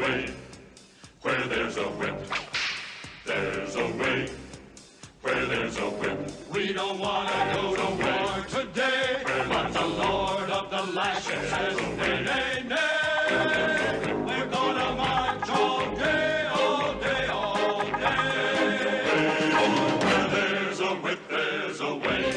way. Where there's a whip, there's a way. Where there's a whip, we don't want to go to war today. But the Lord of the Lashes says, nay, nay, nay. We're gonna march all day, all day, all day. Where there's a whip, there's a way.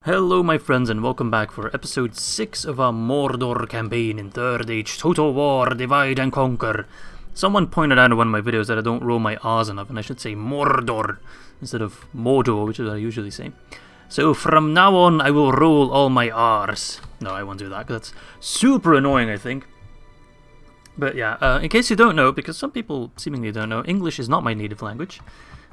Hello my friends and welcome back for episode 6 of our Mordor campaign in 3rd Age Total War Divide and Conquer. Someone pointed out in one of my videos that I don't roll my R's enough and I should say Mordor instead of Mordor, which is what I usually say. So from now on I will roll all my R's. No, I won't do that because that's super annoying, I think. But yeah, in case you don't know, because some people seemingly don't know, English is not my native language.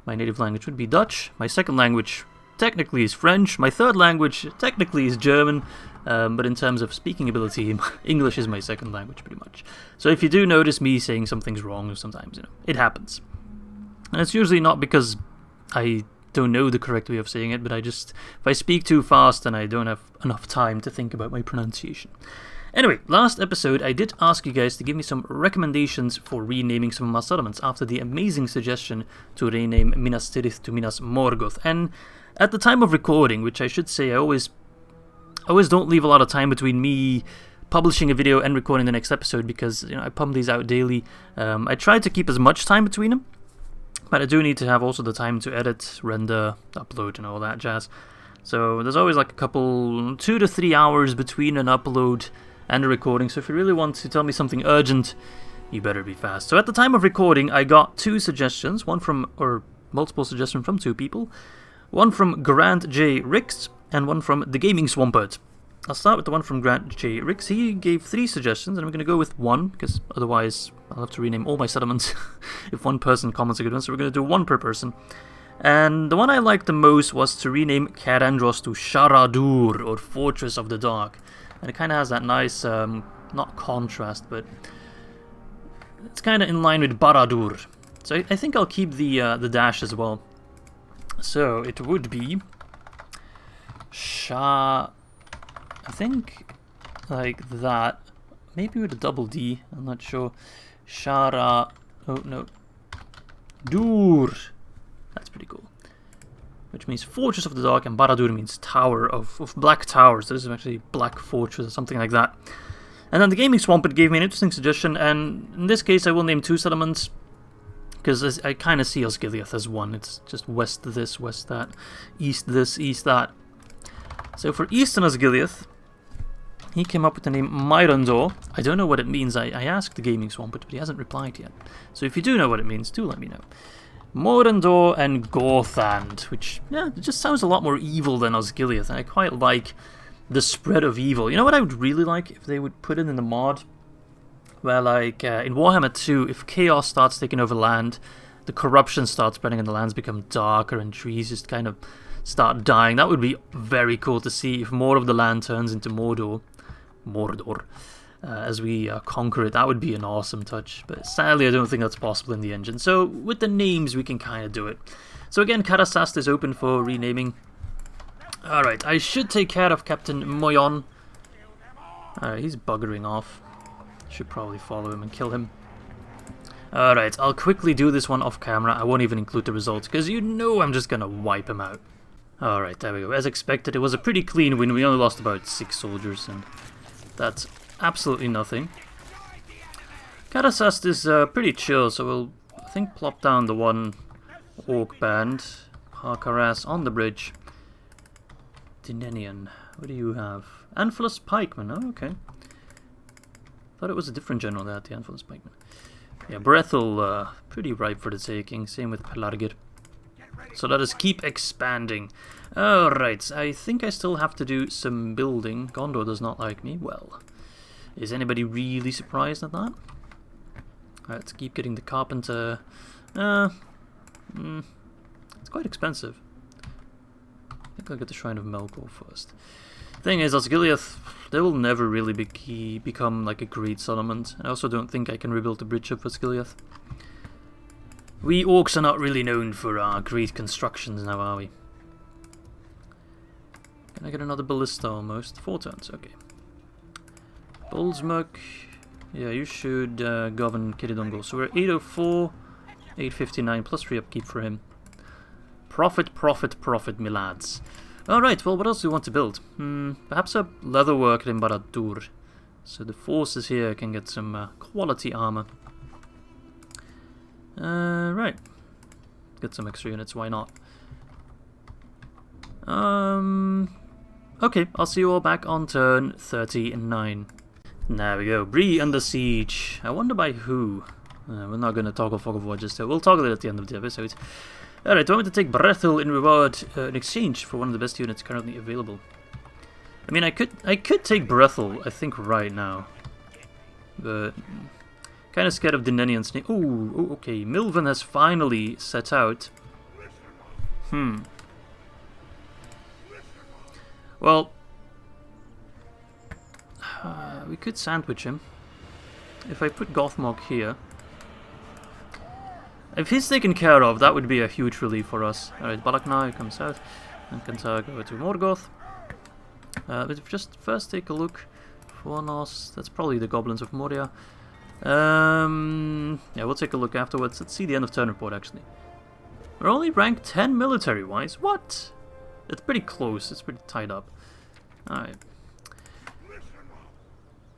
My native language would be Dutch. My second language technically is French. My third language technically is German. But in terms of speaking ability, English is my second language pretty much. So if you do notice me saying something's wrong, sometimes, you know, it happens. And it's usually not because I don't know the correct way of saying it, but if I speak too fast and I don't have enough time to think about my pronunciation. Anyway, last episode I did ask you guys to give me some recommendations for renaming some of my settlements after the amazing suggestion to rename Minas Tirith to Minas Morgoth. And at the time of recording, which I should say I always don't leave a lot of time between me publishing a video and recording the next episode because, you know, I pump these out daily. I try to keep as much time between them, but I do need to have also the time to edit, render, upload and all that jazz. So there's always like a couple, 2 to 3 hours between an upload and a recording. So if you really want to tell me something urgent, you better be fast. So at the time of recording, I got 2 suggestions, multiple suggestions from 2 people. One from Grant J. Ricks and one from The Gaming Swampert. I'll start with the one from Grant J. Ricks. He gave 3 suggestions, and I'm going to go with 1, because otherwise I'll have to rename all my settlements if one person comments a good one, so we're going to do 1 per person. And the one I liked the most was to rename Carandros to Sharadur, or Fortress of the Dark. And it kind of has that nice, not contrast, but it's kind of in line with Baradur. So I think I'll keep the dash as well. So it would be I think like that, maybe with a double D, I'm not sure. Dur. That's pretty cool. Which means Fortress of the Dark, and Baradur means Tower of Black Towers. So this is actually Black Fortress or something like that. And then the Gaming Swampert gave me an interesting suggestion, and in this case I will name 2 settlements, because I kind of see Osgiliath as one. It's just west this, west that, east this, east that. So for Eastern Osgiliath, he came up with the name Myrondor. I don't know what it means. I asked the Gaming Swampert, but he hasn't replied yet. So if you do know what it means, do let me know. Myrondor and Gorthand, which, yeah, it just sounds a lot more evil than Osgiliath, and I quite like the spread of evil. You know what I would really like if they would put it in the mod? Where, like, in Warhammer 2, if chaos starts taking over land, the corruption starts spreading and the lands become darker and trees just kind of start dying. That would be very cool to see if more of the land turns into Mordor, as we conquer it. That would be an awesome touch, but sadly I don't think that's possible in the engine. So with the names we can kind of do it. So again, Carasast is open for renaming. Alright, I should take care of Captain Moyon. Alright, he's buggering off. Should probably follow him and kill him. Alright, I'll quickly do this one off camera. I won't even include the results, because you know I'm just gonna wipe him out. Alright, there we go. As expected, it was a pretty clean win. We only lost about 6 soldiers, and that's absolutely nothing. Carasast is pretty chill, so we'll, I think, plop down the one orc band. Harkaras on the bridge. Dinenian, what do you have? Anphalus Pikeman, oh, okay. Thought it was a different general there, the Anphalus Pikeman. Yeah, Brethil, pretty ripe for the taking. Same with Pelargir. So let us keep expanding. Alright, I think I still have to do some building. Gondor does not like me. Well, is anybody really surprised at that? Let's keep getting the carpenter. It's quite expensive. I think I'll get the Shrine of Melkor first. Thing is, Osgiliath, they will never really become like a great settlement. I also don't think I can rebuild the bridge up for Osgiliath. We orcs are not really known for our great constructions now, are we? Can I get another ballista almost? 4 turns, okay. Bullsmuck, Yeah, you should govern Kiridungo. So we're 804, 859 plus 3 upkeep for him. Profit, profit, profit, me lads. Alright, well, what else do we want to build? Perhaps a leatherwork in Barad-dûr. So the forces here can get some quality armor. Right. Get some extra units, why not? Okay, I'll see you all back on turn 39. There we go. Bree under siege. I wonder by who. We're not going to toggle Fog of War just yet. We'll toggle it at the end of the episode. Alright, do I want to take Brethil in reward in exchange for one of the best units currently available? I mean, I could take Brethil, I think, right now. But kind of scared of the Nennian snake. Oh, okay. Milvan has finally set out. Well, we could sandwich him. If I put Gothmog here. If he's taken care of, that would be a huge relief for us. Alright, Balakna comes south. And Kantar go to Morgoth. But just first take a look. Fornos, that's probably the Goblins of Moria. Yeah, we'll take a look afterwards. Let's see the end of turn report, actually. We're only ranked 10 military-wise. What? It's pretty close. It's pretty tied up. Alright.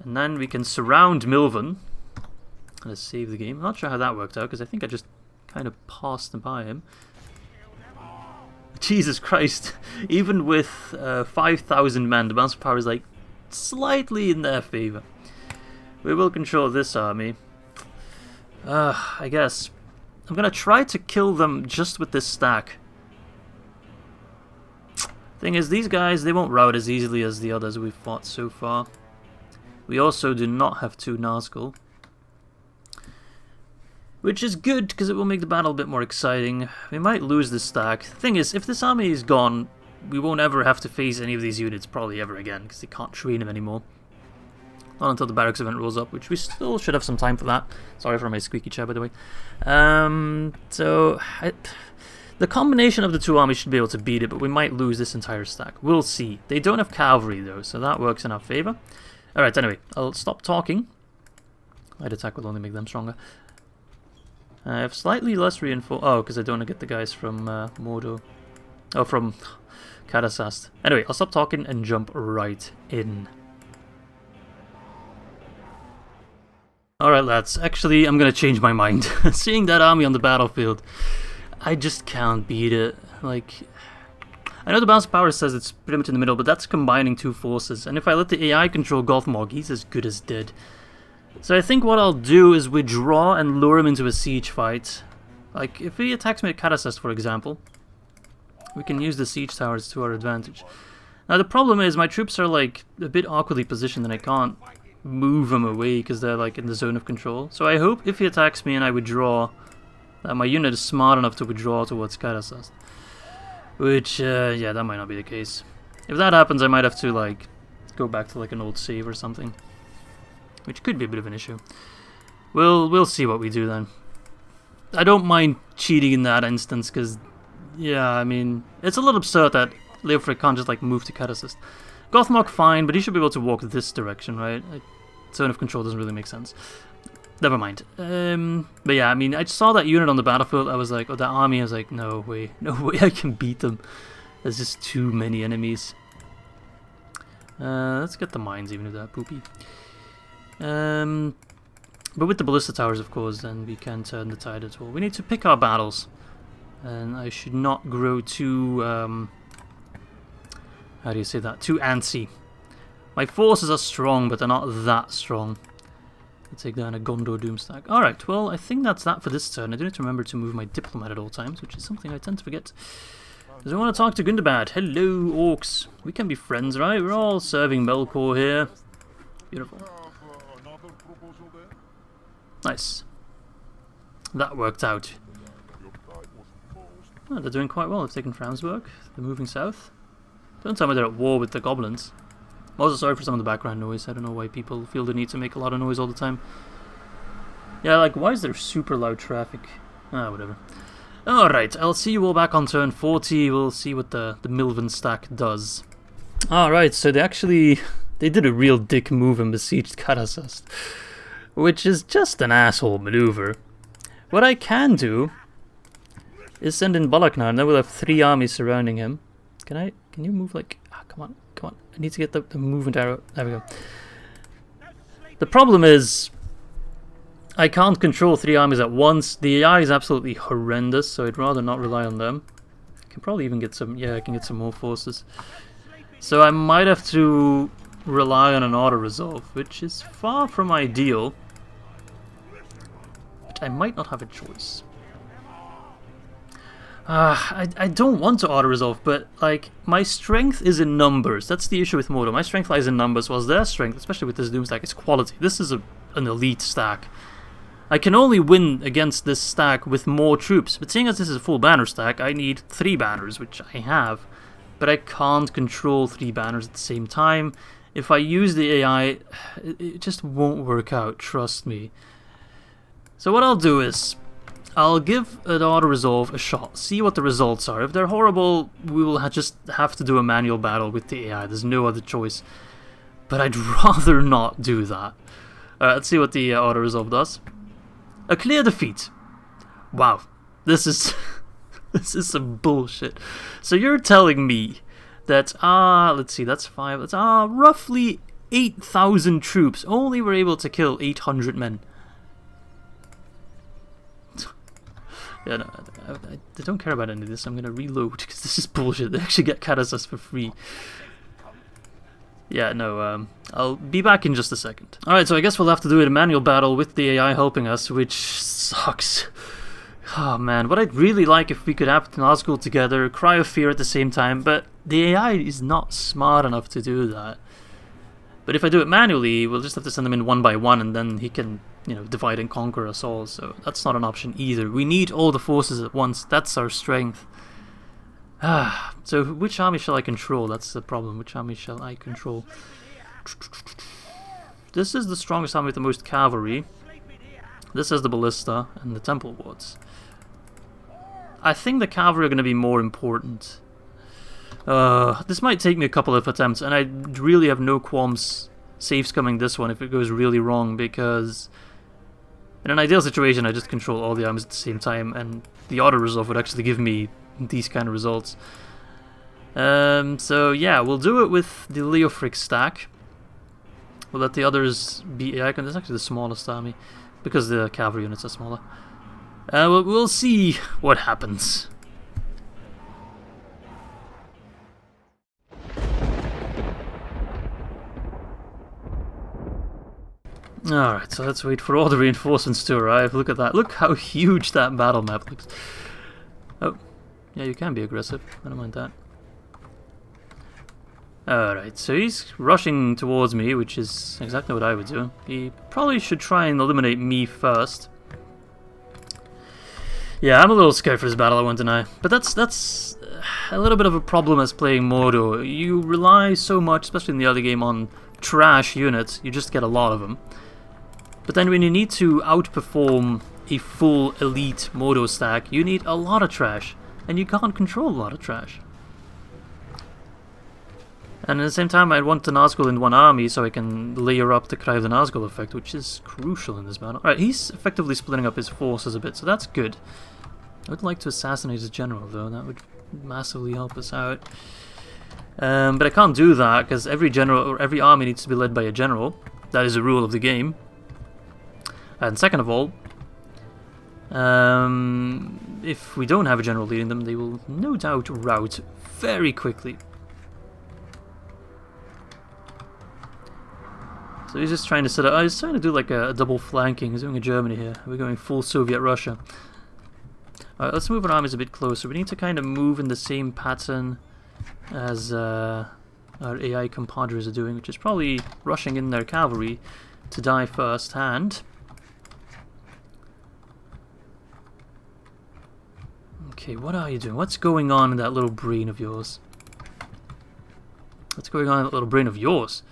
And then we can surround Milvan. Let's save the game. I'm not sure how that worked out, because I think I just kind of passed by him. Jesus Christ. Even with 5,000 men, the balance of power is like slightly in their favor. We will control this army. I guess. I'm gonna try to kill them just with this stack. Thing is, these guys, they won't rout as easily as the others we've fought so far. We also do not have 2 Nazgûl. Which is good, because it will make the battle a bit more exciting. We might lose this stack. Thing is, if this army is gone, we won't ever have to face any of these units, probably ever again, because they can't train them anymore. Not until the barracks event rolls up, which we still should have some time for that. Sorry for my squeaky chair, by the way. The combination of the 2 armies should be able to beat it, but we might lose this entire stack. We'll see. They don't have cavalry, though, so that works in our favor. Alright, anyway, I'll stop talking. Light attack will only make them stronger. I have slightly less reinforced. Oh, because I don't want to get the guys from Mordor. Oh, from Carasast. Anyway, I'll stop talking and jump right in. Alright, lads. Actually, I'm going to change my mind. Seeing that army on the battlefield, I just can't beat it. Like, I know the balance of power says it's pretty much in the middle, but that's combining 2 forces. And if I let the AI control Gothmog, he's as good as dead. So I think what I'll do is withdraw and lure him into a siege fight. Like, if he attacks me at Carasast, for example, we can use the siege towers to our advantage. Now the problem is my troops are like a bit awkwardly positioned and I can't move them away because they're like in the zone of control. So I hope if he attacks me and I withdraw, that my unit is smart enough to withdraw towards Carasast. Which, yeah, that might not be the case. If that happens, I might have to like go back to like an old save or something. Which could be a bit of an issue. We'll see what we do then. I don't mind cheating in that instance, because, yeah, I mean, it's a little absurd that Leofric can't just, like, move to Carasast. Gothmog, fine, but he should be able to walk this direction, right? Like, zone of control doesn't really make sense. Never mind. But yeah, I mean, I saw that unit on the battlefield, I was like, oh, that army, I was like, no way I can beat them. There's just too many enemies. Let's get the mines, even if they're poopy. But with the ballista towers, of course, then we can turn the tide as well. We need to pick our battles, and I should not grow too, how do you say that, too antsy. My forces are strong, but they're not that strong. Let's take down a Gondor Doomstack. Alright, well, I think that's that for this turn. I do need to remember to move my diplomat at all times, which is something I tend to forget. Does I want to talk to Gundabad? Hello, orcs. We can be friends, right? We're all serving Melkor here. Beautiful. Nice. That worked out. Oh, they're doing quite well. They've taken Fransburg. They're moving south. Don't tell me they're at war with the goblins. I'm also sorry for some of the background noise. I don't know why people feel the need to make a lot of noise all the time. Yeah, like, why is there super loud traffic? Ah, whatever. Alright, I'll see you all back on turn 40. We'll see what the Milvan stack does. Alright, so they did a real dick move and besieged Carasast. which is just an asshole maneuver. What I can do is send in Balaknar, and then we'll have 3 armies surrounding him. Can you move like... come on. I need to get the movement arrow. There we go. The problem is, I can't control 3 armies at once. The AI is absolutely horrendous, so I'd rather not rely on them. I can probably even get some... yeah, I can get some more forces. So I might have to rely on an auto-resolve, which is far from ideal. But I might not have a choice. I don't want to auto-resolve, but like, my strength is in numbers. That's the issue with Mordor. My strength lies in numbers, whilst their strength, especially with this Doom stack, is quality. This is an elite stack. I can only win against this stack with more troops, but seeing as this is a full banner stack, I need 3 banners, which I have. But I can't control 3 banners at the same time. If I use the AI, it just won't work out, trust me. So what I'll do is, I'll give an auto-resolve a shot, see what the results are. If they're horrible, we will just have to do a manual battle with the AI. There's no other choice. But I'd rather not do that. Let's see what the auto-resolve does. A clear defeat. Wow, this is this is some bullshit. So you're telling me that let's see, that's 5. That's roughly 8,000 troops only were able to kill 800 men. Yeah, no, I don't care about any of this. I'm gonna reload because this is bullshit. They actually get Carasast for free. Yeah, no, I'll be back in just a second. Alright, so I guess we'll have to do a manual battle with the AI helping us, which sucks. Oh man, what I'd really like if we could have Nazgûl together, Cry of Fear at the same time, but the AI is not smart enough to do that. But if I do it manually, we'll just have to send them in one by one, and then he can, you know, divide and conquer us all, so that's not an option either. We need all the forces at once, that's our strength. So which army shall I control? That's the problem. Which army shall I control? This is the strongest army with the most cavalry. This is the ballista and the temple wards. I think the cavalry are going to be more important. This might take me a couple of attempts, and I really have no qualms safe scumming this one if it goes really wrong, because in an ideal situation I just control all the armies at the same time, and the auto-resolve would actually give me these kind of results. So yeah, we'll do it with the Leofric stack. We'll let the others be AI. That's actually the smallest army, because the cavalry units are smaller. We'll see what happens. Alright, so let's wait for all the reinforcements to arrive. Look at that. Look how huge that battle map looks. Oh, yeah, you can be aggressive. I don't mind that. Alright, so he's rushing towards me, which is exactly what I would do. He probably should try and eliminate me first. Yeah, I'm a little scared for this battle, I won't deny. But that's a little bit of a problem as playing Mordor. You rely so much, especially in the early game, on trash units. You just get a lot of them. But then when you need to outperform a full elite Mordor stack, you need a lot of trash. And you can't control a lot of trash. And at the same time, I want the Nazgûl in one army so I can layer up the Cry of the Nazgûl effect, which is crucial in this battle. Alright, he's effectively splitting up his forces a bit, so that's good. I would like to assassinate his general, though. That would massively help us out. But I can't do that, because every general, or every army needs to be led by a general. That is a rule of the game. And second of all, if we don't have a general leading them, they will no doubt rout very quickly. So he's just trying to set up. He's trying to do like a double flanking. He's doing a Germany here. We're going full Soviet Russia. Alright, let's move our armies a bit closer. We need to kind of move in the same pattern as our AI compadres are doing, which is probably rushing in their cavalry to die first hand. Okay, what are you doing? What's going on in that little brain of yours? What's going on in that little brain of yours?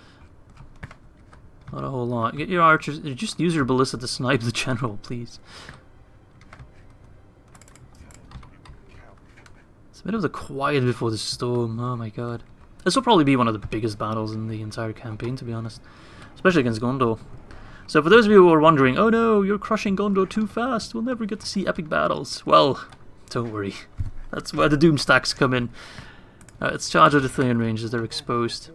Not a whole lot. Get your archers. Just use your ballista to snipe the general, please. It's a bit of the quiet before the storm. Oh my god. This will probably be one of the biggest battles in the entire campaign, to be honest. Especially against Gondor. So for those of you who are wondering, oh no, you're crushing Gondor too fast, we'll never get to see epic battles. Well, don't worry. That's where the Doom stacks come in. Let's charge at the Thalian range as they're exposed.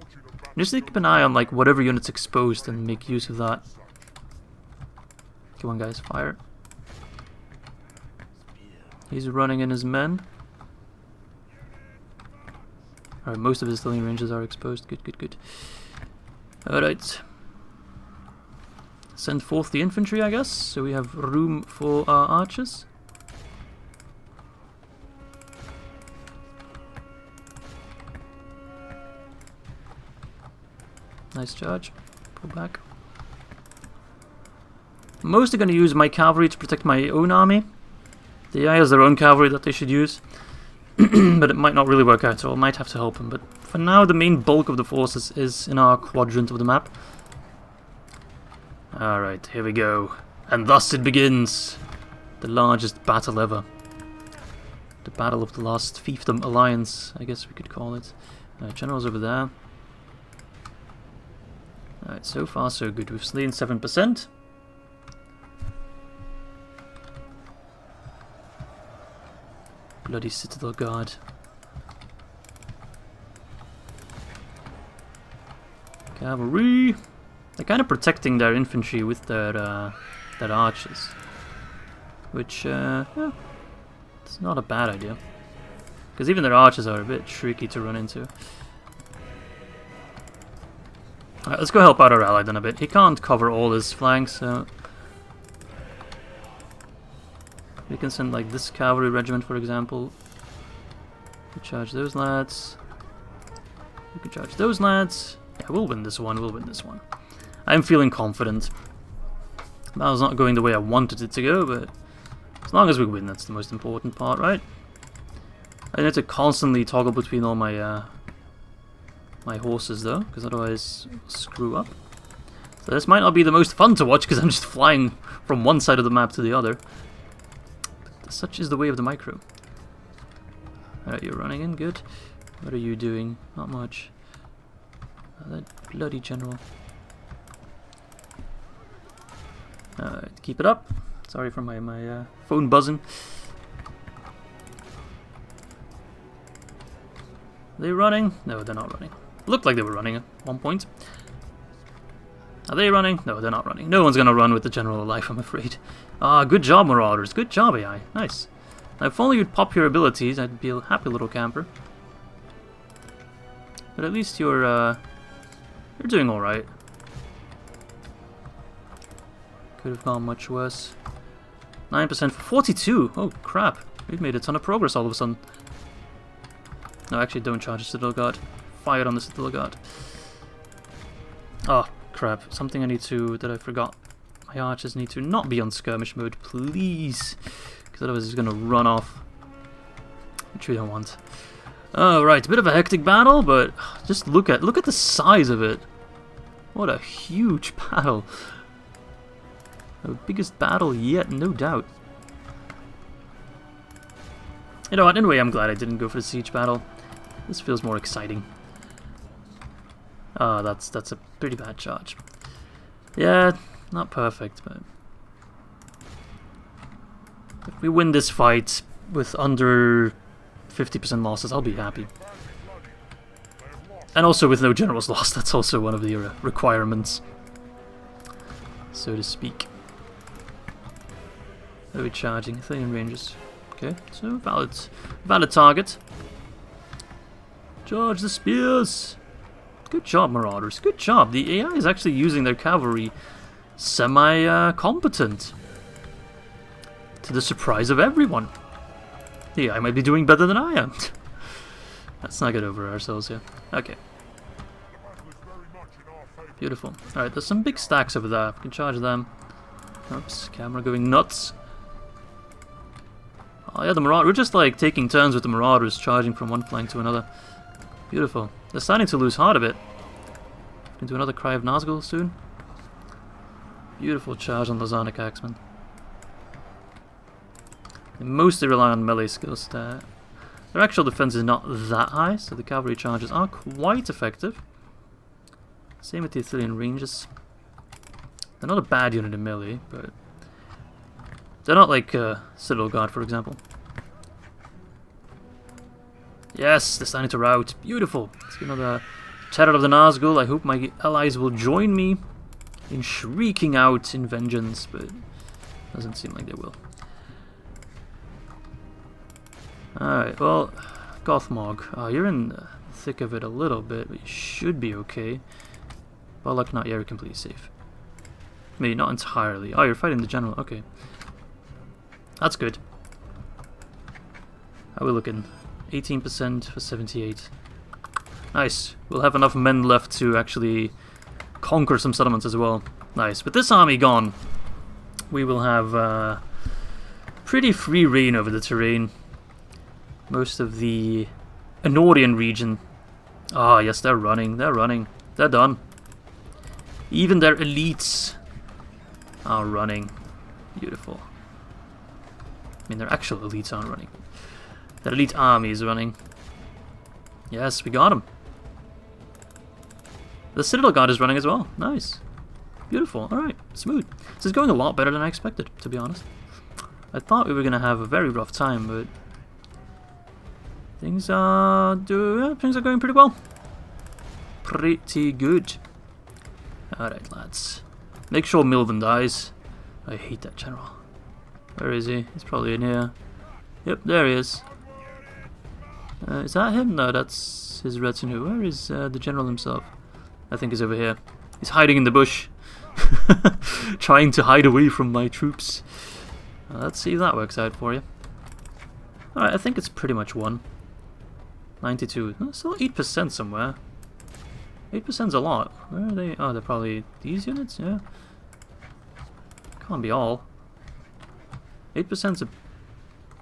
Just keep an eye on like whatever unit's exposed and make use of that. Come on guys, fire. He's running in his men. Alright, most of his Thalian ranges are exposed. Good, good, good. Alright. Send forth the infantry, I guess, so we have room for our archers. Nice charge. Pull back. I'm mostly going to use my cavalry to protect my own army. The AI has their own cavalry that they should use, but it might not really work out, so I might have to help them. But for now, the main bulk of the forces is in our quadrant of the map. Alright, here we go. And thus it begins. The largest battle ever. The battle of the last fiefdom alliance, I guess we could call it. Generals over there. Alright, so far so good. We've slain 7%. Bloody Citadel Guard. Cavalry! They're kind of protecting their infantry with their archers. Which, yeah, it's not a bad idea. Because even their archers are a bit tricky to run into. Alright, let's go help out our ally then a bit. He can't cover all his flanks, so... we can send like this cavalry regiment, for example. We charge those lads. We can charge those lads. Yeah, we'll win this one, we'll win this one. I'm feeling confident. That was not going the way I wanted it to go, but as long as we win, that's the most important part, right? I need to constantly toggle between all my my horses though, because otherwise I'll screw up. So this might not be the most fun to watch because I'm just flying from one side of the map to the other. But such is the way of the micro. Alright, you're running in, good. What are you doing? Not much. That bloody general. Alright, keep it up. Sorry for my phone buzzing. Are they running? No, they're not running. Looked like they were running at one point. Are they running? No, they're not running. No one's gonna run with the general alive, I'm afraid. Ah, good job, Marauders. Good job, AI. Nice. Now, if only you'd pop your abilities, I'd be a happy little camper. But at least you're doing alright. Could have gone much worse. 9% for 42! Oh, crap. We've made a ton of progress all of a sudden. No, actually, don't charge the Citadel Guard. Fire on the Citadel Guard. Oh, crap. Something I need to... that I forgot. My archers need to not be on skirmish mode, please. Because otherwise it's going to run off. Which we don't want. Alright, a bit of a hectic battle, but just look at the size of it. What a huge battle. The biggest battle yet, no doubt. You know what, anyway, I'm glad I didn't go for the siege battle. This feels more exciting. Ah, that's a pretty bad charge. Yeah, not perfect, but... if we win this fight with under 50% losses, I'll be happy. And also with no generals lost, that's also one of the requirements, so to speak. Are we charging? Thalian ranges. Okay, so valid target. Charge the spears! Good job, Marauders. Good job. The AI is actually using their cavalry semi-competent. To the surprise of everyone. The AI might be doing better than I am. Let's not get over ourselves here. Okay. Beautiful. Alright, there's some big stacks over there. We can charge them. Oops, camera going nuts. Oh yeah, the Marauders. We're just like taking turns with the Marauders, charging from one flank to another. Beautiful. They're starting to lose heart a bit. We can do another Cry of Nazgûl soon. Beautiful charge on the Zarnik Axeman. They mostly rely on melee skills there. Their actual defense is not that high, so the cavalry charges are quite effective. Same with the Athelian ranges. They're not a bad unit in melee, but they're not like Citadel Guard, for example. Yes, they're starting to rout. Beautiful. Let's get another Terror of the Nazgûl. I hope my allies will join me in shrieking out in vengeance, but doesn't seem like they will. Alright, well, Gothmog. You're in the thick of it a little bit, but you should be okay. Balak, not yet, you're completely safe. Maybe not entirely. Oh, you're fighting the general. Okay. That's good. How are we looking? 18% for 78. Nice. We'll have enough men left to actually conquer some settlements as well. Nice. With this army gone, we will have pretty free reign over the terrain. Most of the Anorian region. Ah, yes, they're running. They're running. They're done. Even their elites are running. Beautiful. I mean, their actual elites aren't running. Their elite army is running. Yes, we got him. The Citadel Guard is running as well. Nice. Beautiful. Alright, smooth. This is going a lot better than I expected, to be honest. I thought we were going to have a very rough time, but things are going pretty well. Pretty good. Alright, lads. Make sure Milvan dies. I hate that general. Where is he? He's probably in here. Yep, there he is. Is that him? No, that's his retinue. Where is the general himself? I think he's over here. He's hiding in the bush. Trying to hide away from my troops. Let's see if that works out for you. Alright, I think it's pretty much won. 92. Still 8% somewhere. 8%'s a lot. Where are they? Oh, they're probably these units? Yeah. Can't be all. 8%'s a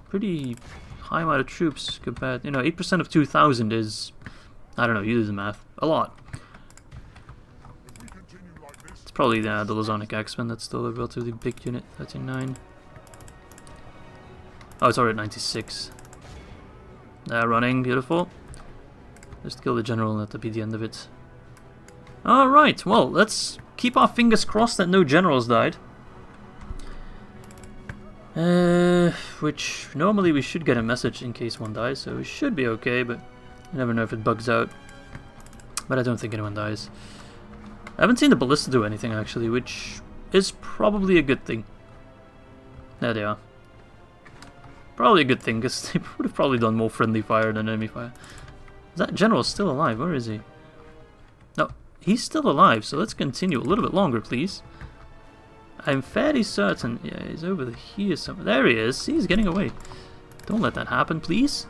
pretty high amount of troops compared... You know, 8% of 2,000 is... I don't know, you do the math. A lot. It's probably the Lazonic Axemen. That's still a relatively big unit. 39. Oh, it's already at 96. They're running. Beautiful. Just kill the general and let that be the end of it. Alright, well, let's keep our fingers crossed that no generals died. Which normally we should get a message in case one dies, so we should be okay, but you never know if it bugs out. But I don't think anyone dies. I haven't seen the ballista do anything actually, which is probably a good thing. There they are. Probably a good thing, because they would have probably done more friendly fire than enemy fire. Is that general still alive? Where is he? No, he's still alive, so let's continue a little bit longer, please. I'm fairly certain... Yeah, he's over here somewhere. There he is. See, he's getting away. Don't let that happen, please.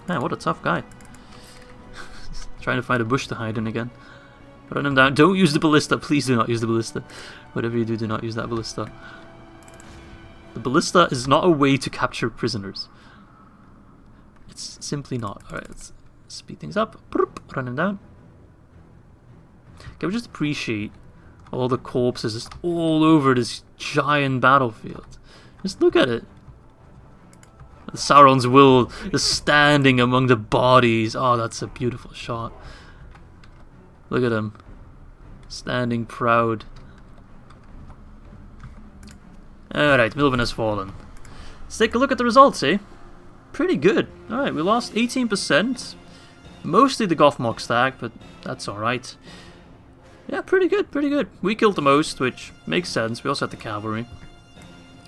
Man, what a tough guy. Trying to find a bush to hide in again. Run him down. Don't use the ballista. Please do not use the ballista. Whatever you do, do not use that ballista. The ballista is not a way to capture prisoners. It's simply not. Alright, let's speed things up. Run him down. Can we just appreciate all the corpses just all over this giant battlefield? Just look at it. Sauron's will is standing among the bodies. Oh, that's a beautiful shot. Look at him. Standing proud. Alright, Milvan has fallen. Let's take a look at the results, eh? Pretty good. Alright, we lost 18%. Mostly the Gothmog stack, but that's alright. Yeah, pretty good, pretty good. We killed the most, which makes sense. We also had the cavalry.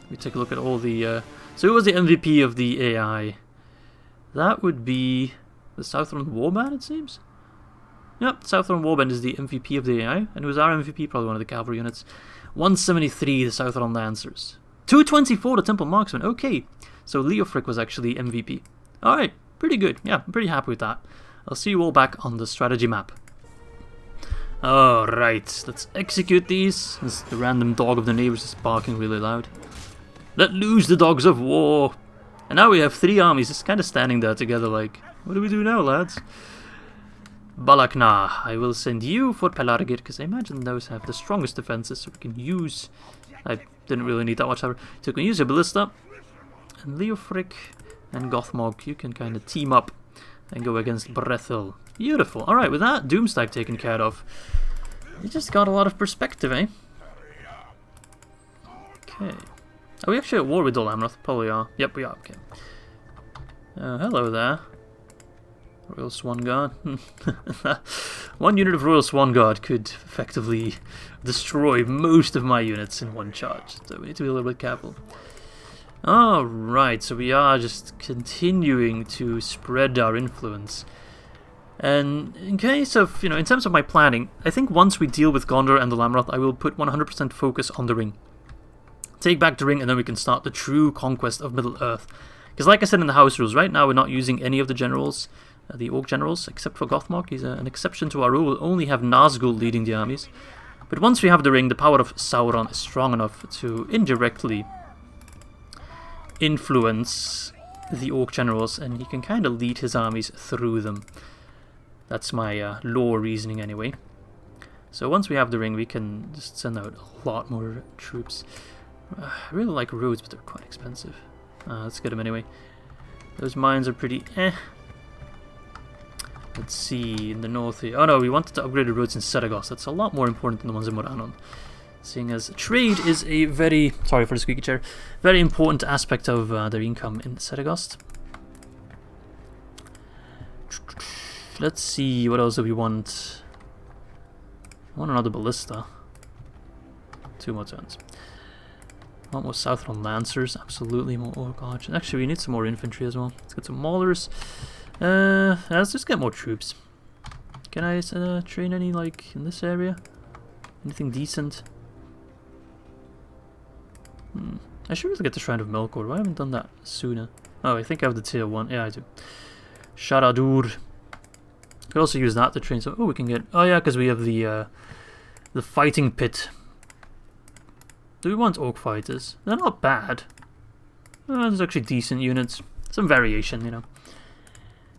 We take a look at all the... So who was the MVP of the AI? That would be the Southron Warband, it seems? Yep, Southron Warband is the MVP of the AI, and it was our MVP, probably one of the cavalry units. 173, the Southron Lancers. 224, the Temple Marksmen. Okay, so Leofric was actually MVP. Alright, pretty good. Yeah, I'm pretty happy with that. I'll see you all back on the strategy map. Alright, let's execute these. The random dog of the neighbors is barking really loud. Let loose the dogs of war. And now we have 3 armies just kind of standing there together like, what do we do now, lads? Balakna, I will send you for Pelargir, because I imagine those have the strongest defenses, so we can use... I didn't really need that much cover. So we can use your ballista. And Leofric and Gothmog, you can kind of team up and go against Brethil. Beautiful. Alright, with that Doomstack taken care of, you just got a lot of perspective, eh? Okay. Are we actually at war with Dol Amroth? Probably are. Yep, we are. Okay. Hello there. Royal Swan Guard. One unit of Royal Swan Guard could effectively destroy most of my units in one charge, so we need to be a little bit careful. Alright, so we are just continuing to spread our influence. And in case of, in terms of my planning, I think once we deal with Gondor and the Lamroth, I will put 100% focus on the ring. Take back the ring and then we can start the true conquest of Middle-earth. Because like I said in the house rules, right now we're not using any of the generals. The Orc generals, except for Gothmog. He's an exception to our rule. We'll only have Nazgûl leading the armies. But once we have the ring, the power of Sauron is strong enough to indirectly influence the Orc generals, and he can kind of lead his armies through them. That's my lore reasoning anyway. So once we have the ring, we can just send out a lot more troops. I really like roads, but they're quite expensive. Let's get them anyway. Those mines are pretty eh. Let's see, in the north here. Oh no, we wanted to upgrade the roads in Sedagos. That's a lot more important than the ones in Moranon. Seeing as trade is a very, sorry for the squeaky chair, very important aspect of their income in Sedagos. Let's see, what else do we want? I want another ballista. 2 more turns. I want more Southron Lancers, absolutely more Orc Archers. Actually, we need some more infantry as well. Let's get some Maulers. Let's just get more troops. Can I train any, like, in this area? Anything decent? I should really get the Shrine of Melkor. Why haven't I done that sooner? Oh, I think I have the tier 1. Yeah, I do. Sharadur. Could also use that to train some. Oh, we can get. Oh, yeah, because we have the fighting pit. Do we want Orc fighters? They're not bad. There's actually decent units. Some variation,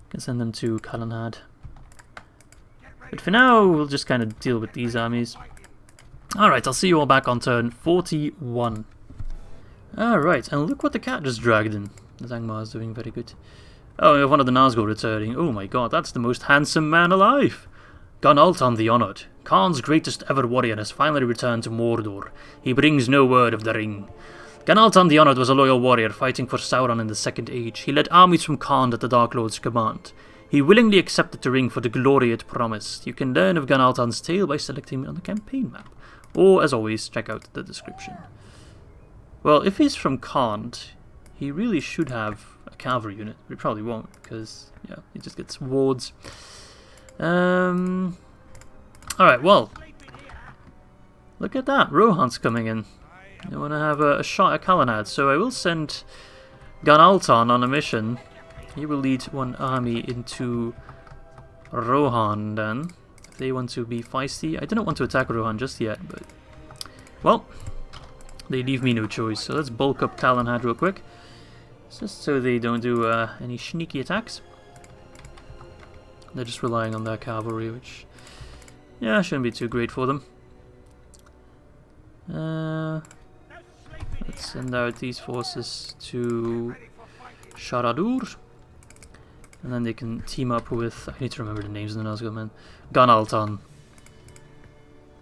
Can send them to Calanhad. But for now, we'll just kind of deal with these armies. Alright, I'll see you all back on turn 41. Alright, and look what the cat just dragged in. The Zangmar is doing very good. Oh, we have one of the Nazgûl returning. Oh my god, that's the most handsome man alive! Gunaltan the Honoured, Khan's greatest ever warrior, has finally returned to Mordor. He brings no word of the ring. Gunaltan the Honoured was a loyal warrior fighting for Sauron in the Second Age. He led armies from Khan at the Dark Lord's command. He willingly accepted the ring for the glory it promised. You can learn of Gunaltan's tale by selecting him on the campaign map. Or, as always, check out the description. Well, if he's from Khan, he really should have a cavalry unit. We probably won't, because, yeah, he just gets wards. Alright, well. Look at that, Rohan's coming in. I want to have a shot at Calanhad, so I will send Gunaltan on a mission. He will lead one army into Rohan then, if they want to be feisty. I didn't want to attack Rohan just yet, but... well, they leave me no choice, so let's bulk up Calanhad real quick. Just so they don't do any sneaky attacks. They're just relying on their cavalry, which... yeah, shouldn't be too great for them. Let's send out these forces to Sharadur. And then they can team up with... I need to remember the names of the Nazgûl men. Gunaltan.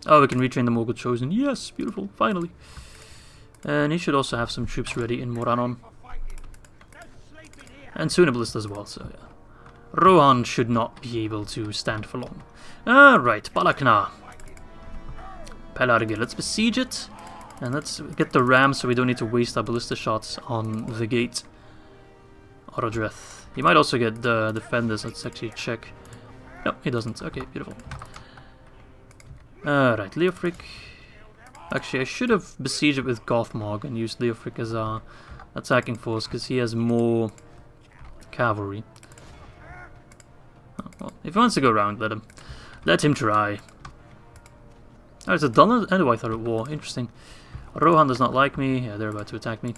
Oh, we can retrain the Morgul Chosen. Yes, beautiful, finally. And he should also have some troops ready in Moranon. And soon a ballista as well, so yeah. Rohan should not be able to stand for long. Alright, Balakna. Pelargir, let's besiege it. And let's get the ram so we don't need to waste our ballista shots on the gate. Orodreth. He might also get the defenders, let's actually check. No, he doesn't. Okay, beautiful. Alright, Leofric. Actually, I should have besieged it with Gothmog and used Leofric as our attacking force, because he has more cavalry. Oh, well, if he wants to go around, let him. Let him try. Oh, it's a Donald? Oh, I thought it war. Interesting. Rohan does not like me. Yeah, they're about to attack me.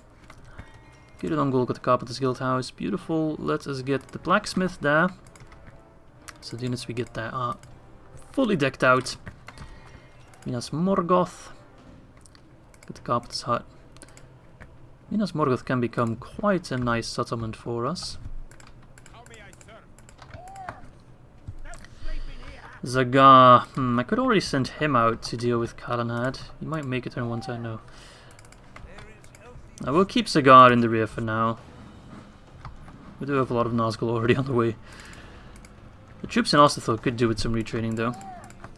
Get it on goal, got the Carpenter's Guild house. Beautiful. Let us get the blacksmith there. So the units we get there are fully decked out. Minas Morgoth. Get the Carpenter's hut. Minas Morgoth can become quite a nice settlement for us. Zagar. I could already send him out to deal with Calanhad. He might make it in one turn, no. I will keep Sigurd in the rear for now. We do have a lot of Nazgûl already on the way. The troops in Ostithil could do with some retraining though.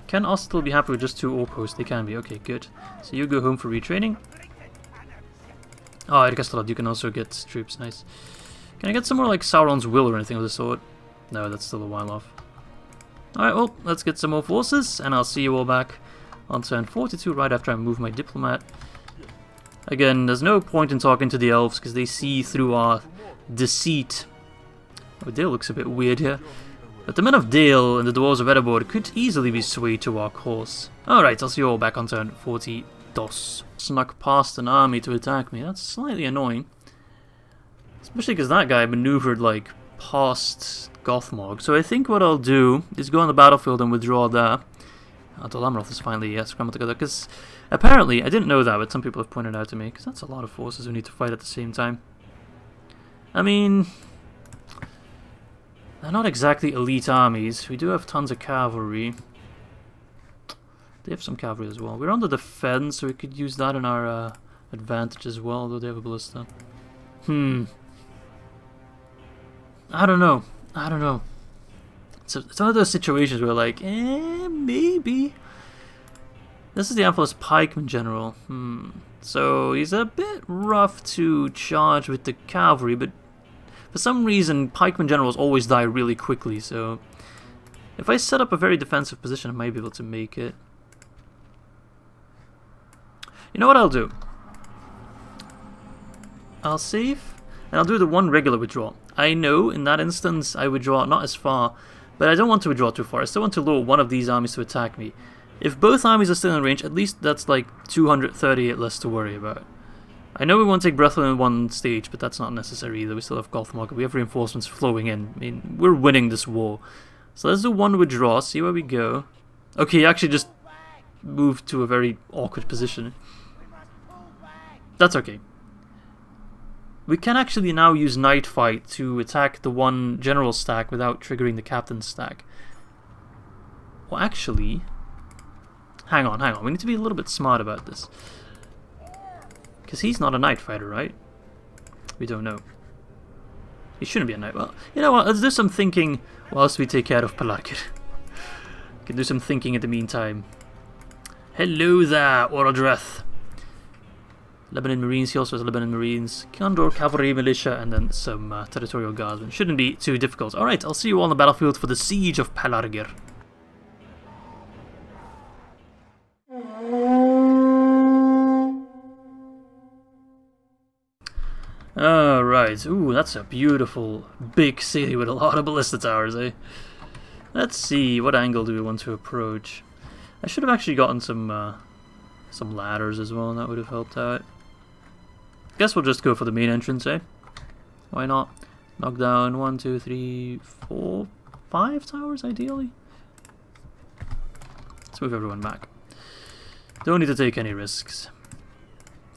Can Ostithil be happy with just 2 Orc hosts? They can be. Okay, good. So you go home for retraining. Oh, Erkastalad, you can also get troops. Nice. Can I get some more like Sauron's Will or anything of the sort? No, that's still a while off. Alright, well, let's get some more forces, and I'll see you all back on turn 42 right after I move my diplomat. Again, there's no point in talking to the elves because they see through our deceit. Oh, Dale looks a bit weird here. But the men of Dale and the dwarves of Erebor could easily be swayed to our course. Alright, I'll see you all back on turn 42. Snuck past an army to attack me. That's slightly annoying. Especially because that guy maneuvered like past Gothmog. So I think what I'll do is go on the battlefield and withdraw there. Dol Amroth is finally scrambled together. Because apparently, I didn't know that, but some people have pointed out to me. Because that's a lot of forces who need to fight at the same time. I mean, they're not exactly elite armies. We do have tons of cavalry. They have some cavalry as well. We're on the defense, so we could use that in our advantage as well, although they have a ballista. I don't know. So it's one of those situations where like, maybe. This is the Amphalos Pikeman General. So he's a bit rough to charge with the cavalry, but for some reason, Pikeman Generals always die really quickly, so if I set up a very defensive position, I might be able to make it. You know what I'll do? I'll save, and I'll do the 1 regular withdrawal. I know, in that instance, I withdraw not as far, but I don't want to withdraw too far. I still want to lure one of these armies to attack me. If both armies are still in range, at least that's like 238 less to worry about. I know we won't take Brethil in one stage, but that's not necessary either. We still have Gothmog. We have reinforcements flowing in. I mean, we're winning this war. So let's do 1 withdraw, see where we go. Okay, he actually just moved to a very awkward position. That's okay. We can actually now use Night Fight to attack the 1 general stack without triggering the captain's stack. Well, actually, hang on. We need to be a little bit smart about this. Because he's not a Night Fighter, right? We don't know. He shouldn't be a Night. Well, you know what? Let's do some thinking whilst we take care of Pelargir. We can do some thinking in the meantime. Hello there, Orodreth. Lebanon Marines, he also has Lebanon Marines, Gondor Cavalry Militia, and then some Territorial Guardsmen. Shouldn't be too difficult. Alright, I'll see you all on the battlefield for the Siege of Pelargir. Alright, ooh, that's a beautiful big city with a lot of ballista towers, eh? Let's see, what angle do we want to approach? I should have actually gotten some ladders as well, and that would have helped out. Guess we'll just go for the main entrance, eh? Why not? Knock down 1, 2, 3, 4, 5 towers, ideally. Let's move everyone back. Don't need to take any risks.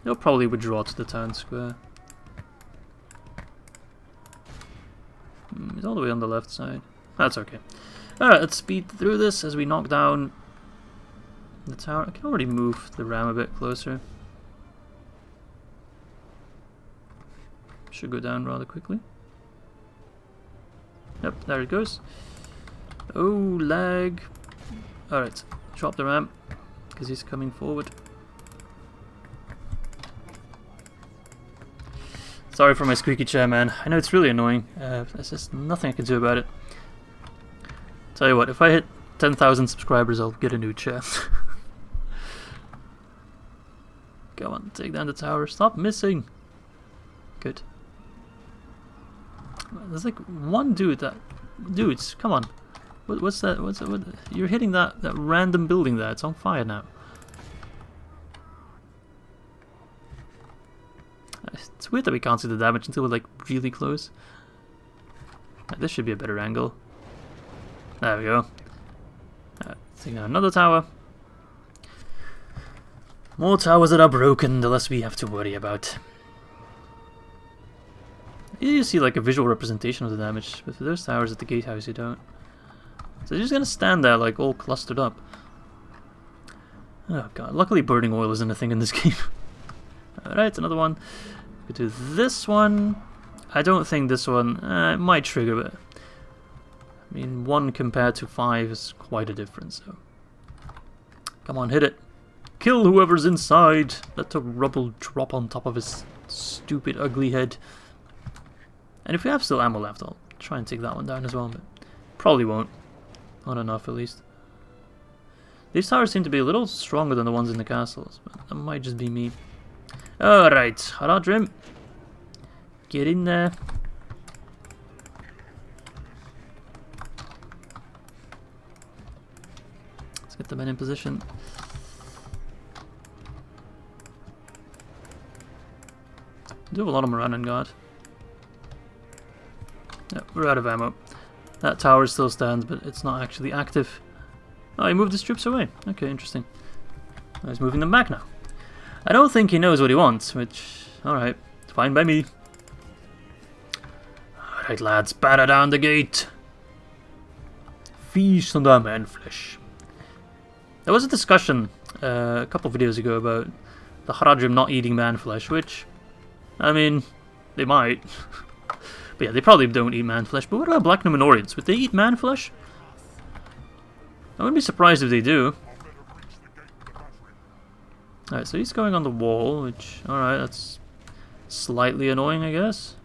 They'll probably withdraw to the town square. He's all the way on the left side. That's okay. Alright, let's speed through this as we knock down the tower. I can already move the ram a bit closer. Should go down rather quickly. Yep, there it goes. Oh, lag. Alright, drop the ram, because he's coming forward. Sorry for my squeaky chair, man. I know it's really annoying. There's just nothing I can do about it. Tell you what, if I hit 10,000 subscribers, I'll get a new chair. Go on, take down the tower. Stop missing. Good. There's like one dude that... Dudes, come on. What's that? You're hitting that random building there. It's on fire now. It's weird that we can't see the damage until we're like really close. This should be a better angle. There we go. Take down another tower. More towers that are broken, the less we have to worry about. You see like a visual representation of the damage, but for those towers at the gatehouse you don't. So they're just gonna stand there like all clustered up. Oh god, luckily burning oil isn't a thing in this game. Alright, another one. We could do this one. I don't think this one it might trigger, but I mean 1 compared to 5 is quite a difference. So come on, hit it. Kill whoever's inside. Let the rubble drop on top of his stupid ugly head. And if we have still ammo left, I'll try and take that one down as well, but probably won't. Not enough, at least. These towers seem to be a little stronger than the ones in the castles, but that might just be me. Alright, Harad, get in there. Let's get the men in position. Do have a lot of Moran and guard. Yep, we're out of ammo. That tower still stands, but it's not actually active. Oh, he moved his troops away. Okay, interesting. Oh, he's moving them back now. I don't think he knows what he wants, which... Alright, fine by me. Alright, lads, batter down the gate. Feast on the man flesh. There was a discussion a couple of videos ago about the Haradrim not eating man flesh, which... I mean, they might. But yeah, they probably don't eat man flesh. But what about Black Numenorians? Would they eat man flesh? I wouldn't be surprised if they do. Alright, so he's going on the wall, which... Alright, that's slightly annoying, I guess.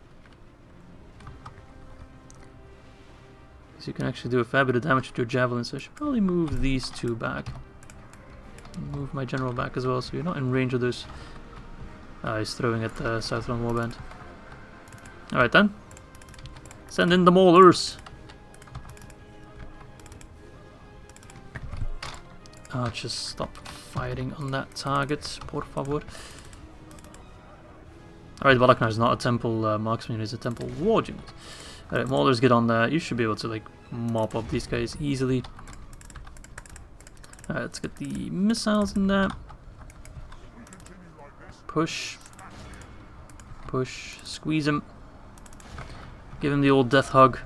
Because you can actually do a fair bit of damage with your javelin, so I should probably move these two back. Move my general back as well, so you're not in range of those... he's throwing at the Southland Warband. Alright then. Send in the maulers. Just stop fighting on that target, por favor. Alright, Balaknar is not a temple marksman, he's a temple war unit. Alright, maulers, get on there. You should be able to like mop up these guys easily. Alright, let's get the missiles in there. Push. Push. Squeeze him. Give him the old death hug.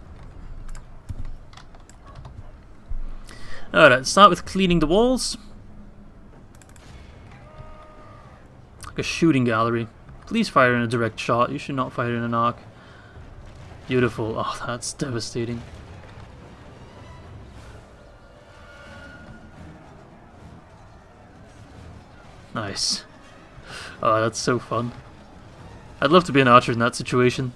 Alright, start with cleaning the walls. Like a shooting gallery. Please fire in a direct shot. You should not fire in an arc. Beautiful. Oh, that's devastating. Nice. Oh, that's so fun. I'd love to be an archer in that situation.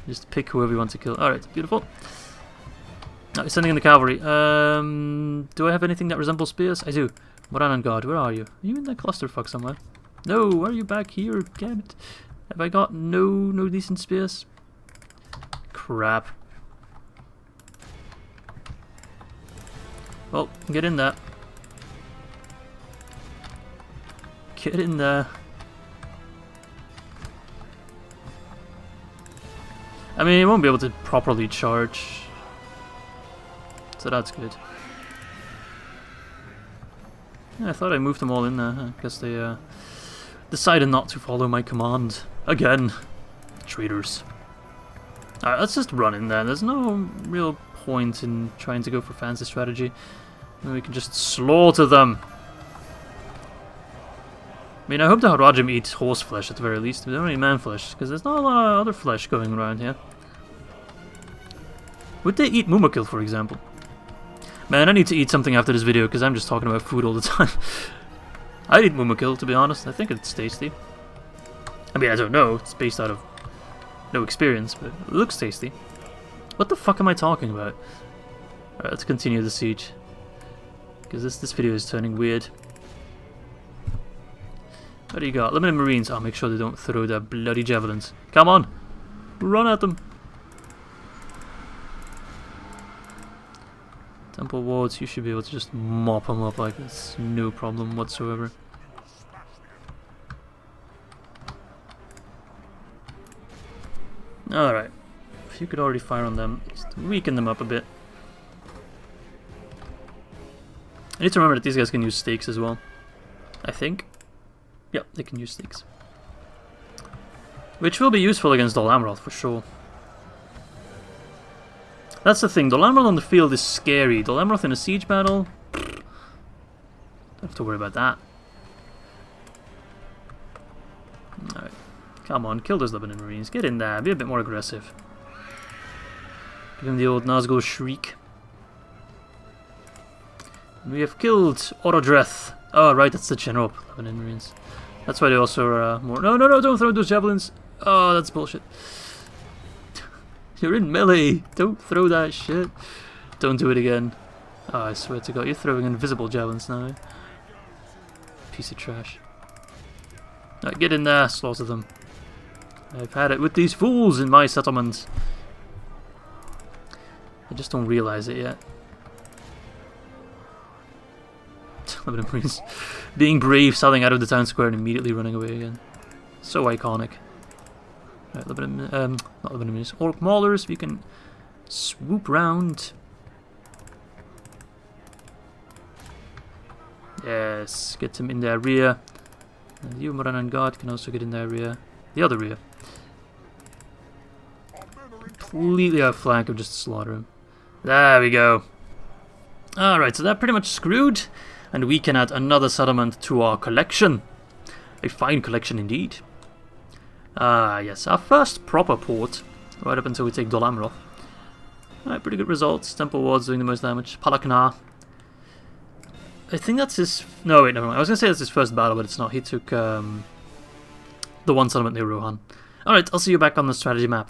Just pick whoever you want to kill. Alright, beautiful. Now, sending in the cavalry. Do I have anything that resembles spears? I do. Moran and God, where are you? Are you in that clusterfuck somewhere? No, are you back here? Damn it. Have I got no decent spears? Crap. Well, get in there. Get in there. I mean, he won't be able to properly charge. So that's good. Yeah, I thought I moved them all in there. I guess they decided not to follow my command. Again. Traitors. Alright, let's just run in there. There's no real point in trying to go for fancy strategy. And we can just slaughter them. I mean, I hope the Haradrim eat horse flesh at the very least. They don't eat man flesh, because there's not a lot of other flesh going around here. Would they eat Mumakil, for example? Man, I need to eat something after this video, because I'm just talking about food all the time. I'd eat Mumakil, to be honest. I think it's tasty. I mean, I don't know. It's based out of no experience, but it looks tasty. What the fuck am I talking about? Alright, let's continue the siege. Because this video is turning weird. What do you got? Limited Marines. I'll make sure they don't throw their bloody javelins. Come on! Run at them! Temple wards, you should be able to just mop them up like this. No problem whatsoever. Alright. If you could already fire on them, just weaken them up a bit. I need to remember that these guys can use stakes as well. I think. Yep, they can use stakes. Which will be useful against Dol Amroth for sure. That's the thing, Dol Amroth on the field is scary. Dol Amroth in a siege battle? Don't have to worry about that. Alright. Come on, kill those Lebanon Marines. Get in there, be a bit more aggressive. Give him the old Nazgûl shriek. And we have killed Orodreth. Oh, right, that's the general Lebanon Marines. That's why they also are more... No, don't throw those javelins. Oh, that's bullshit. You're in melee. Don't throw that shit. Don't do it again. Oh, I swear to God, you're throwing invisible javelins now. Piece of trash. Right, get in there, slaughter them. I've had it with these fools in my settlement. I just don't realize it yet. Lebanon Marines being brave, selling out of the town square and immediately running away again. So iconic. Right, not Lebanon Marines. Orc Maulers, we can swoop round. Yes, get them in their rear. And you, Moran and God, can also get in their rear. The other rear. Completely outflank him, just slaughter him. There we go. Alright, so that pretty much screwed. And we can add another settlement to our collection. A fine collection indeed. Yes, our first proper port. Right up until we take Dol Amroth. Alright, pretty good results. Temple Ward's doing the most damage. Palaknar. I think that's his... No, wait, never mind. I was going to say that's his first battle, but it's not. He took the one settlement near Rohan. Alright, I'll see you back on the strategy map.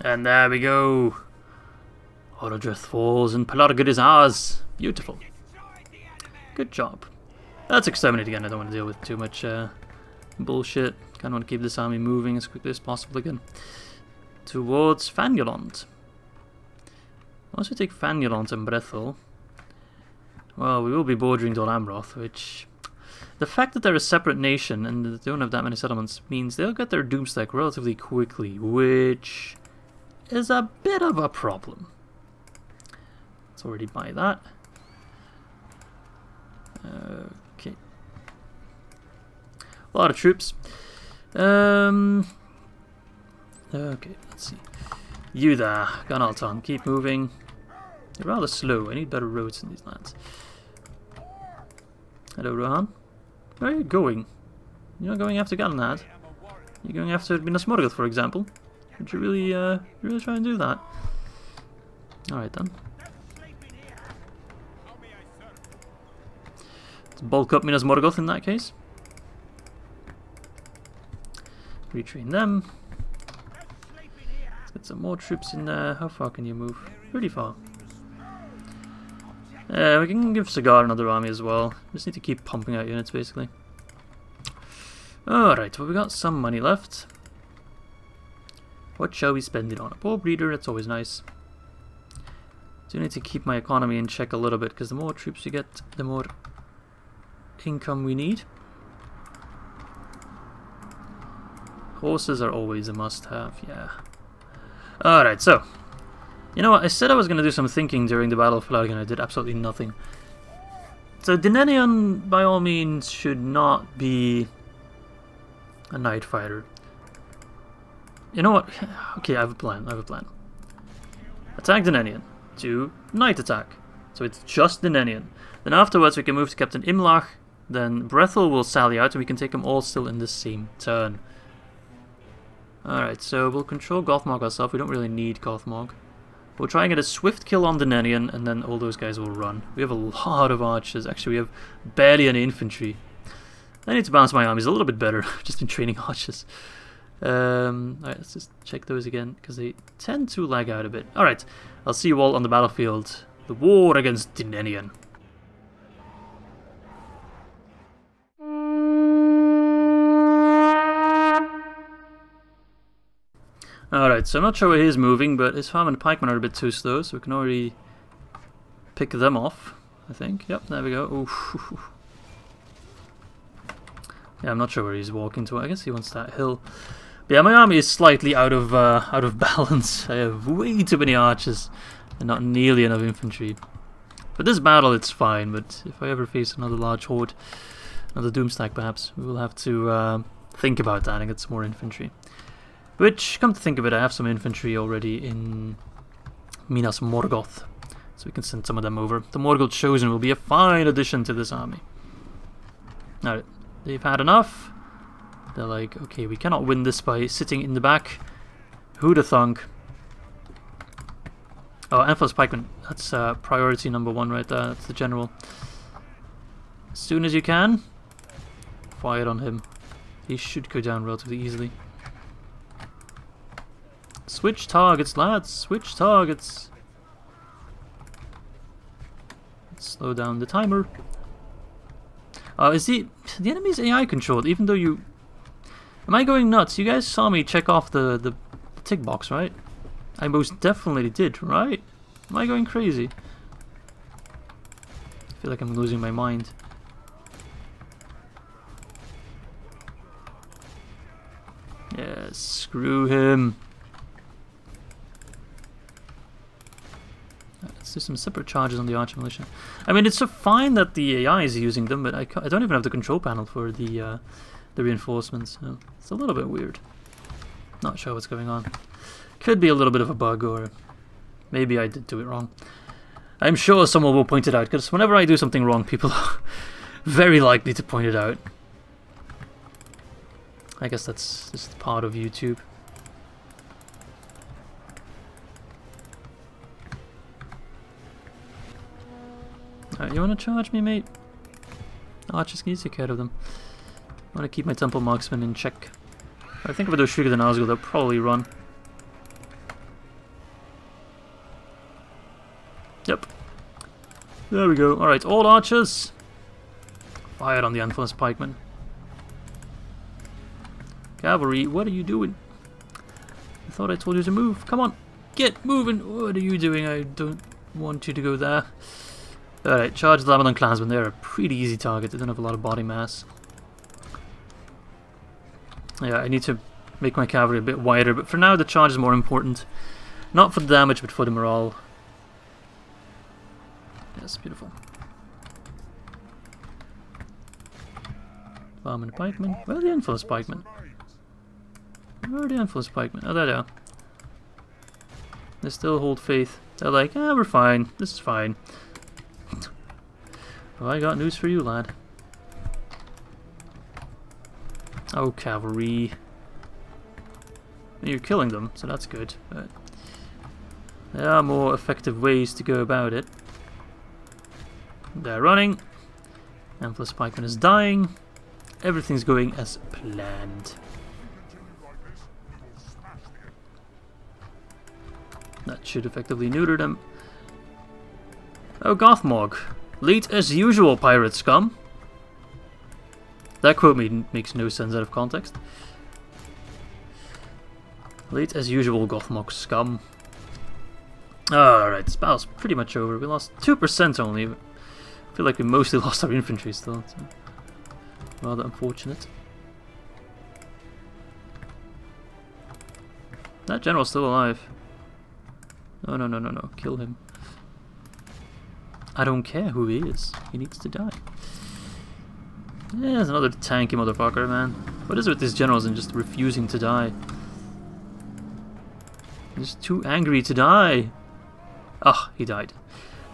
And there we go. Orodreth falls and Pelargir is ours. Beautiful. Good job. Let's exterminate again. I don't want to deal with too much bullshit. Kind of want to keep this army moving as quickly as possible again. Towards Fangulond. Once we take Fangulond and Brethil, well, we will be bordering Dol Amroth, which... The fact that they're a separate nation and they don't have that many settlements means they'll get their Doomstack relatively quickly, which is a bit of a problem. Let's already buy that. Okay. A lot of troops. Okay, let's see. You there, Ganalton, keep moving. You're rather slow. I need better roads in these lands. Hello, Rohan. Where are you going? You're not going after Galahad. You're going after Minas Morgul, for example. Would you really try and do that? Alright then. Let's bulk up Minas Morgul in that case. Retrain them. Let's get some more troops in there. How far can you move? Pretty far. We can give Sagar another army as well. Just need to keep pumping out units, basically. Alright, well, we got some money left. What shall we spend it on? A poor breeder, that's always nice. Do need to keep my economy in check a little bit, because the more troops we get, the more income we need. Horses are always a must-have, yeah. Alright, so... You know what, I said I was going to do some thinking during the Battle of Pelargir and I did absolutely nothing. So Dinenion, by all means, should not be a night fighter. You know what, okay, I have a plan, Attack Dinenion, to night attack. So it's just Dinenion. Then afterwards we can move to Captain Imlach, then Brethil will sally out and we can take them all still in the same turn. Alright, so we'll control Gothmog ourselves, we don't really need Gothmog. We'll try and get a swift kill on Dinenion, and then all those guys will run. We have a lot of archers. Actually, we have barely any infantry. I need to balance my armies a little bit better. Just been training archers. Alright, let's just check those again, because they tend to lag out a bit. Alright, I'll see you all on the battlefield. The war against Dinenion. Alright, so I'm not sure where he's moving, but his farm and pikemen are a bit too slow, so we can already pick them off, I think. Yep, there we go. Ooh. Yeah, I'm not sure where he's walking to. I guess he wants that hill. But yeah, my army is slightly out of balance. I have way too many archers and not nearly enough infantry. For this battle, it's fine, but if I ever face another large horde, another Doomstack perhaps, we will have to think about that and get some more infantry. Which, come to think of it, I have some infantry already in Minas Morgoth, so we can send some of them over. The Morgul Chosen will be a fine addition to this army. Alright, they've had enough. They're like, okay, we cannot win this by sitting in the back. Who'da thunk? Oh, Enfos Pikeman. That's priority number 1 right there. That's the general. As soon as you can, fire on him. He should go down relatively easily. Switch targets, lads. Switch targets. Let's slow down the timer. Is the enemy's AI controlled? Even though you... Am I going nuts? You guys saw me check off the tick box, right? I most definitely did, right? Am I going crazy? I feel like I'm losing my mind. Yeah, screw him. Let's do some separate charges on the Archer Militia. I mean, it's so fine that the AI is using them, but I don't even have the control panel for the reinforcements. So it's a little bit weird. Not sure what's going on. Could be a little bit of a bug, or maybe I did do it wrong. I'm sure someone will point it out, because whenever I do something wrong, people are very likely to point it out. I guess that's just part of YouTube. Alright, you wanna charge me, mate? Archers, can you take care of them? I wanna keep my Temple Marksman in check. I think if I do trigger the Nazgûl, they'll probably run. Yep. There we go. Alright, all archers! Fire on the Enfos Pikemen. Cavalry, what are you doing? I thought I told you to move. Come on, get moving! What are you doing? I don't want you to go there. Alright, charge the Abaddon Clansmen. They're a pretty easy target. They don't have a lot of body mass. Yeah, I need to make my cavalry a bit wider, but for now the charge is more important. Not for the damage, but for the morale. Yes, beautiful. Farm and pikemen. Where are the Enfos Pikemen? Where are the Enfos Pikemen? Oh, there they are. They still hold faith. They're like, ah, we're fine. This is fine. Well, I got news for you, lad. Oh, cavalry. You're killing them, so that's good. But there are more effective ways to go about it. They're running. Enfos Pikeman is dying. Everything's going as planned. That should effectively neuter them. Oh, Gothmog. Late as usual, pirate scum. That quote makes no sense out of context. Late as usual, Gothmog scum. Alright, this battle's pretty much over. We lost 2% only. I feel like we mostly lost our infantry still. So rather unfortunate. That general's still alive. No, no, no, no, no. Kill him. I don't care who he is. He needs to die. Yeah, there's another tanky motherfucker, man. What is it with these generals and just refusing to die? Just too angry to die. Ah, he died.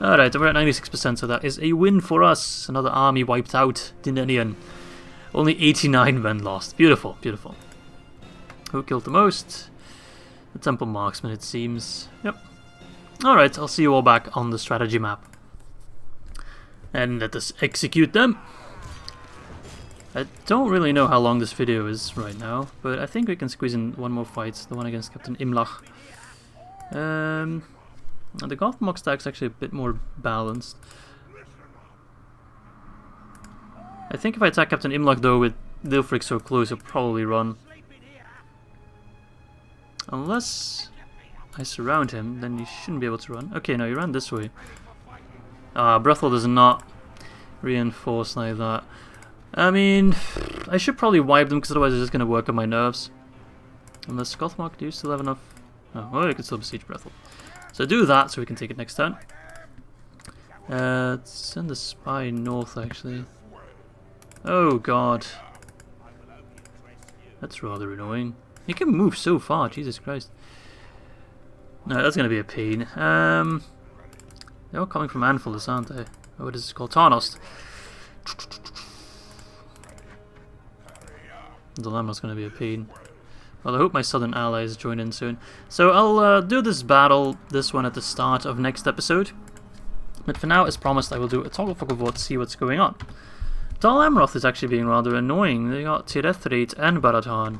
Alright, we're at 96%, so that is a win for us. Another army wiped out. Dinenian. Only 89 men lost. Beautiful, beautiful. Who killed the most? The Temple Marksman, it seems. Yep. Alright, I'll see you all back on the strategy map. And let us execute them. I don't really know how long this video is right now, but I think we can squeeze in one more fight, the one against Captain Imlach. The Gothmog stack's actually a bit more balanced. I think if I attack Captain Imlach though with Dilfric so close, he'll probably run. Unless I surround him, then he shouldn't be able to run. Okay, no, he ran this way. Brethil does not reinforce like that. I mean, I should probably wipe them because otherwise it's just going to work on my nerves. Unless Gothmog, do you still have enough? Oh, well, you can still besiege Brethil. So do that so we can take it next turn. Let's send the spy north actually. Oh god. That's rather annoying. He can move so far, Jesus Christ. No, that's going to be a pain. They're all coming from Anfilis, aren't they? Oh, what is this called? Tarnost. Dilemma's going to be a pain. Well, I hope my southern allies join in soon. So I'll do this battle, this one at the start of next episode. But for now, as promised, I will do a toggle fog of war to see what's going on. Dol Amroth is actually being rather annoying. They got Tirethrit and Barad-dûr.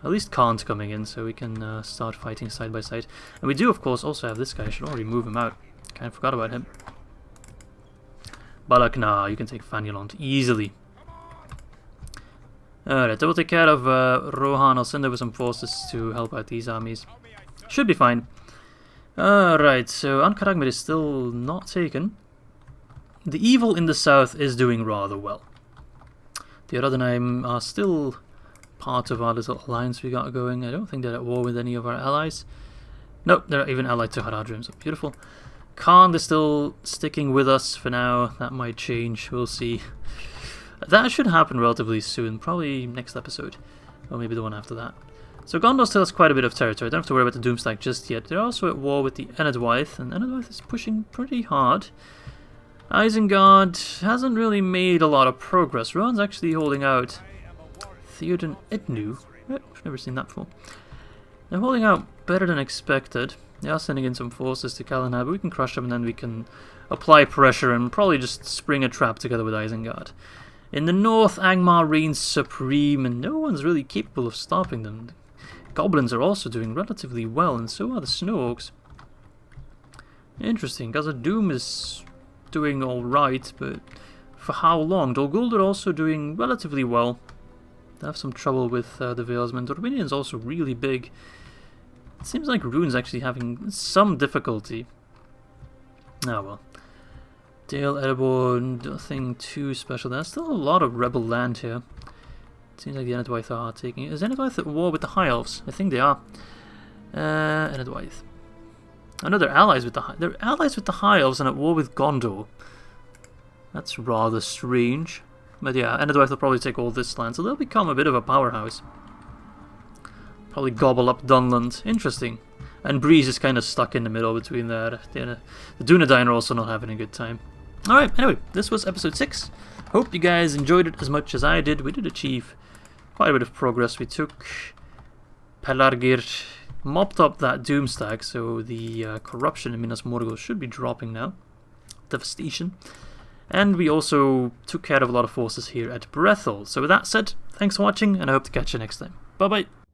At least Khan's coming in, so we can start fighting side by side. And we do, of course, also have this guy. I should already move him out. Kind of forgot about him. Balak, nah, you can take Fanulont easily. Alright, I will take care of Rohan. I'll send over some forces to help out these armies. Should be fine. Alright, so Ankaragmir is still not taken. The evil in the south is doing rather well. The Eredheim are still part of our little alliance we got going. I don't think they're at war with any of our allies. Nope, they're even allied to Harad, so beautiful. Khan is still sticking with us for now. That might change, we'll see. That should happen relatively soon, probably next episode. Or maybe the one after that. So Gondor still has quite a bit of territory. I don't have to worry about the Doomstack just yet. They're also at war with the Enedwaith, and Enedwaith is pushing pretty hard. Isengard hasn't really made a lot of progress. Rhuan's actually holding out. Theoden Ednu? I've never seen that before. They're holding out better than expected. They are sending in some forces to Kalanab, but we can crush them and then we can apply pressure and probably just spring a trap together with Isengard. In the north, Angmar reigns supreme and no one's really capable of stopping them. The goblins are also doing relatively well, and so are the Snow Orcs. Interesting, Khazad-dûm is doing alright, but for how long? Dol Guldur also doing relatively well. They have some trouble with the Valesmen. Dorminian's also really big. It seems like Rhune's actually having some difficulty. Oh well. Dale, Erebor, nothing too special. There's still a lot of rebel land here. It seems like the Enedwaith are taking it. Is Enedwaith at war with the High Elves? I think they are. Enedwaith. I know they're allies with the High Elves and at war with Gondor. That's rather strange. But yeah, Enedwaith will probably take all this land, so they'll become a bit of a powerhouse. Probably gobble up Dunland. Interesting. And Breeze is kind of stuck in the middle between there. The Dunedain are also not having a good time. Alright, anyway, this was episode 6. Hope you guys enjoyed it as much as I did. We did achieve quite a bit of progress. We took Pelargir, mopped up that Doomstack, so the corruption in Minas Morgul should be dropping now. Devastation. And we also took care of a lot of forces here at Brethil. So with that said, thanks for watching, and I hope to catch you next time. Bye bye!